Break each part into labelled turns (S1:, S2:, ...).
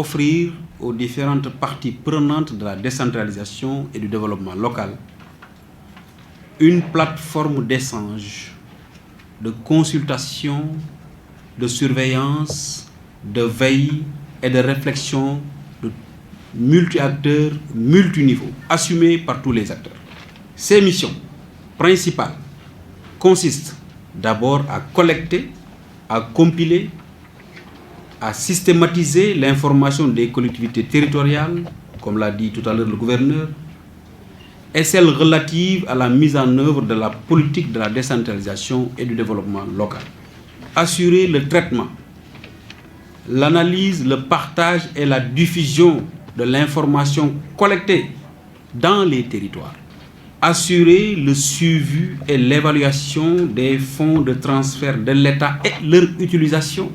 S1: offrir aux différentes parties prenantes de la décentralisation et du développement local une plateforme d'échange, de consultation, de surveillance, de veille et de réflexion de multi-acteurs, multiniveaux, assumée par tous les acteurs. Ces missions principales consistent d'abord à collecter, à compiler, à systématiser l'information des collectivités territoriales, comme l'a dit tout à l'heure le gouverneur, et celle relative à la mise en œuvre de la politique de la décentralisation et du développement local. Assurer le traitement, l'analyse, le partage et la diffusion de l'information collectée dans les territoires. Assurer le suivi et l'évaluation des fonds de transfert de l'État et leur utilisation.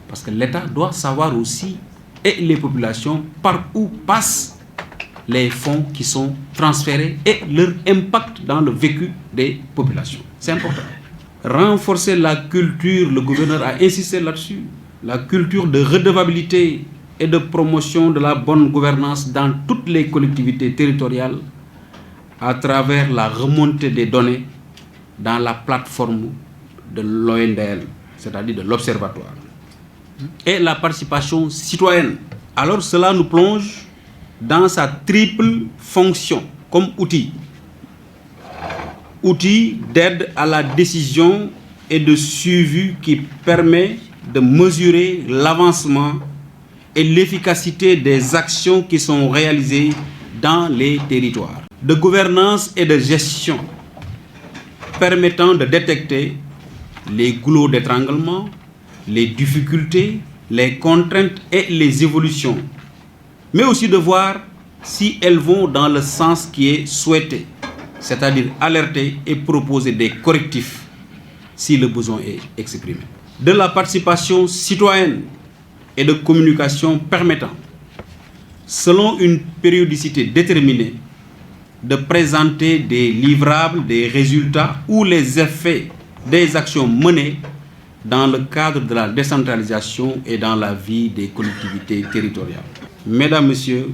S1: Parce que l'État doit savoir aussi, et les populations, par où passent les fonds qui sont transférés et leur impact dans le vécu des populations. C'est important. Renforcer la culture, le gouverneur a insisté là-dessus, la culture de redevabilité et de promotion de la bonne gouvernance dans toutes les collectivités territoriales à travers la remontée des données dans la plateforme de l'ONDL, c'est-à-dire de l'Observatoire, et la participation citoyenne. Alors cela nous plonge dans sa triple fonction comme outil. Outil d'aide à la décision et de suivi qui permet de mesurer l'avancement et l'efficacité des actions qui sont réalisées dans les territoires. De gouvernance et de gestion permettant de détecter les goulots d'étranglement, les difficultés, les contraintes et les évolutions, mais aussi de voir si elles vont dans le sens qui est souhaité, c'est-à-dire alerter et proposer des correctifs si le besoin est exprimé. De la participation citoyenne et de communication permettant, selon une périodicité déterminée, de présenter des livrables, des résultats ou les effets des actions menées dans le cadre de la décentralisation et dans la vie des collectivités territoriales. Mesdames, Messieurs,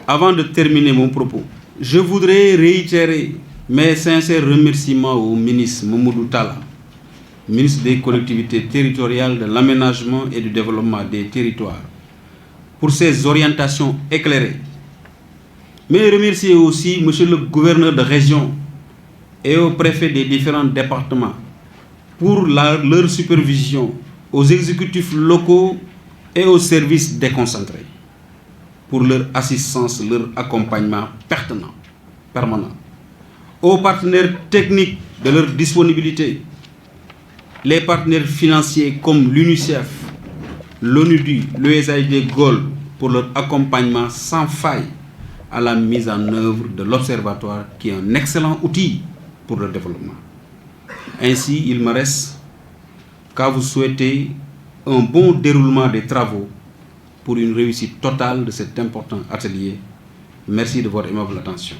S1: avant de terminer mon propos, je voudrais réitérer mes sincères remerciements au ministre Mamadou Talla, ministre des collectivités territoriales, de l'aménagement et du développement des territoires, pour ses orientations éclairées. Mais remercier aussi Monsieur le gouverneur de région et au préfet des différents départements pour leur supervision, aux exécutifs locaux et aux services déconcentrés, pour leur assistance, leur accompagnement permanent, aux partenaires techniques de leur disponibilité, les partenaires financiers comme l'UNICEF, l'ONUDI, l'USAID Gold pour leur accompagnement sans faille à la mise en œuvre de l'Observatoire qui est un excellent outil pour le développement. Ainsi, il me reste qu'à vous souhaiter un bon déroulement des travaux pour une réussite totale de cet important atelier. Merci de votre aimable attention.